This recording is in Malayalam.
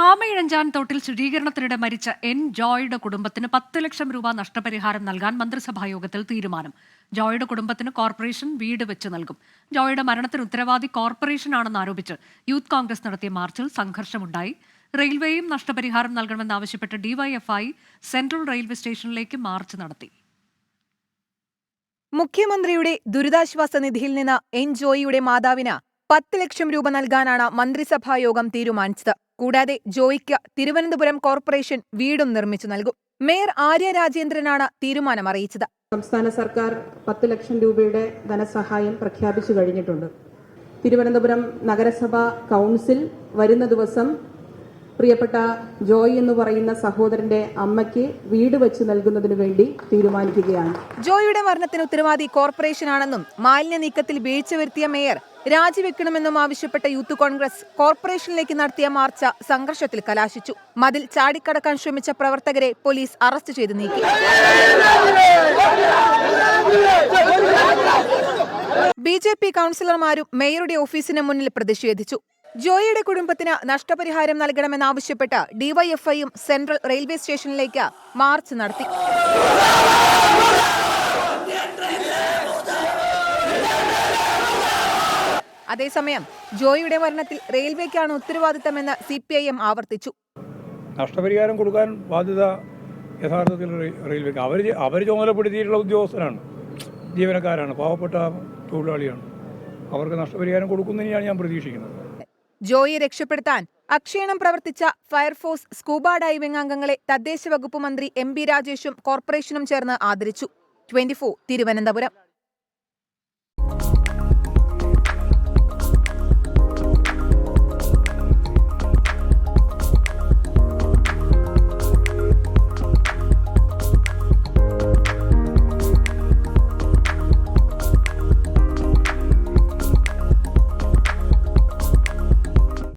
ആമയിഴഞ്ചാൻ തോട്ടിൽ ശുചീകരണത്തിനിടെ മരിച്ച എൻ ജോയുടെ കുടുംബത്തിന് 10 ലക്ഷം രൂപ നഷ്ടപരിഹാരം നൽകാൻ മന്ത്രിസഭായോഗത്തിൽ തീരുമാനം. ജോയുടെ കുടുംബത്തിന് കോർപ്പറേഷൻ വീട് വെച്ച് നൽകും. ജോയുടെ മരണത്തിന് ഉത്തരവാദി കോർപ്പറേഷനാണെന്ന് ആരോപിച്ച് യൂത്ത് കോൺഗ്രസ് നടത്തിയ മാർച്ചിൽ സംഘർഷമുണ്ടായി. റെയിൽവേയും നഷ്ടപരിഹാരം നൽകണമെന്നാവശ്യപ്പെട്ട് ഡിവൈഎഫ്ഐ സെൻട്രൽ റെയിൽവേ സ്റ്റേഷനിലേക്ക് മാർച്ച് നടത്തി. മുഖ്യമന്ത്രിയുടെ ദുരിതാശ്വാസ നിധിയിൽ നിന്ന് എൻ ജോയിയുടെ മാതാവിന് 10 ലക്ഷം രൂപ നൽകാനാണ് മന്ത്രിസഭായോഗം തീരുമാനിച്ചത്. കൂടാതെ ജോയിക്ക് തിരുവനന്തപുരം കോർപ്പറേഷൻ വീടും നിർമ്മിച്ചു നൽകും. മേയർ ആര്യ രാജേന്ദ്രനാണ് തീരുമാനം അറിയിച്ചത്. സംസ്ഥാന സർക്കാർ 10 ലക്ഷം രൂപയുടെ ധനസഹായം പ്രഖ്യാപിച്ചു കഴിഞ്ഞിട്ടുണ്ട്. തിരുവനന്തപുരം നഗരസഭ കൗൺസിൽ വരുന്ന ദിവസം പ്രിയപ്പെട്ട ജോയ് എന്ന് പറയുന്ന സഹോദരന്റെ അമ്മയ്ക്ക് വീട് വെച്ച് നൽകുന്നതിന് വേണ്ടി തീരുമാനിക്കുകയാണ്. ജോയിയുടെ മരണത്തിന് ഉത്തരവാദി കോർപ്പറേഷനാണെന്നും മാലിന്യ നീക്കത്തിൽ വീഴ്ച വരുത്തിയ മേയർ രാജിവെക്കണമെന്നും ആവശ്യപ്പെട്ട യൂത്ത് കോൺഗ്രസ് കോർപ്പറേഷനിലേക്ക് നടത്തിയ മാർച്ച് സംഘർഷത്തിൽ കലാശിച്ചു. മതിൽ ചാടിക്കടക്കാൻ ശ്രമിച്ച പ്രവർത്തകരെ പോലീസ് അറസ്റ്റ് ചെയ്ത് നീക്കി. ബിജെപി കൗൺസിലർമാരും മേയറുടെ ഓഫീസിന് മുന്നിൽ പ്രതിഷേധിച്ചു. ജോയിയുടെ കുടുംബത്തിന് നഷ്ടപരിഹാരം നൽകണമെന്നാവശ്യപ്പെട്ട് ഡിവൈഎഫ്ഐയും സെൻട്രൽ റെയിൽവേ സ്റ്റേഷനിലേക്ക് മാർച്ച് നടത്തി. അതേസമയം ജോയിയുടെ മരണത്തിൽ റെയിൽവേക്കാണ് ഉത്തരവാദിത്തമെന്ന് CPIM ആവർത്തിച്ചു. നഷ്ടപരിഹാരം കൊടുക്കാൻ ബാധ്യത യഥാർത്ഥത്തിൽ റെയിൽവേക്ക്. അവർ ചുമതലപ്പെടുത്തിയിട്ടുള്ള ഉദ്യോഗസ്ഥരാണ്, ജീവനക്കാരാണ്, പാവപ്പെട്ട തൊഴിലാളിയാണ്. അവർക്ക് നഷ്ടപരിഹാരം കൊടുക്കുന്നതിനെയാണ് ഞാൻ പ്രതീക്ഷിക്കുന്നത്. ജോയിയെ രക്ഷപ്പെടുത്താൻ അക്ഷീണം പ്രവർത്തിച്ച ഫയർഫോഴ്സ് സ്കൂബ ഡൈവിംഗ് അംഗങ്ങളെ തദ്ദേശ വകുപ്പ് മന്ത്രി MB രാജേഷും കോർപ്പറേഷനും ചേർന്ന് ആദരിച്ചു. 24 തിരുവനന്തപുരം.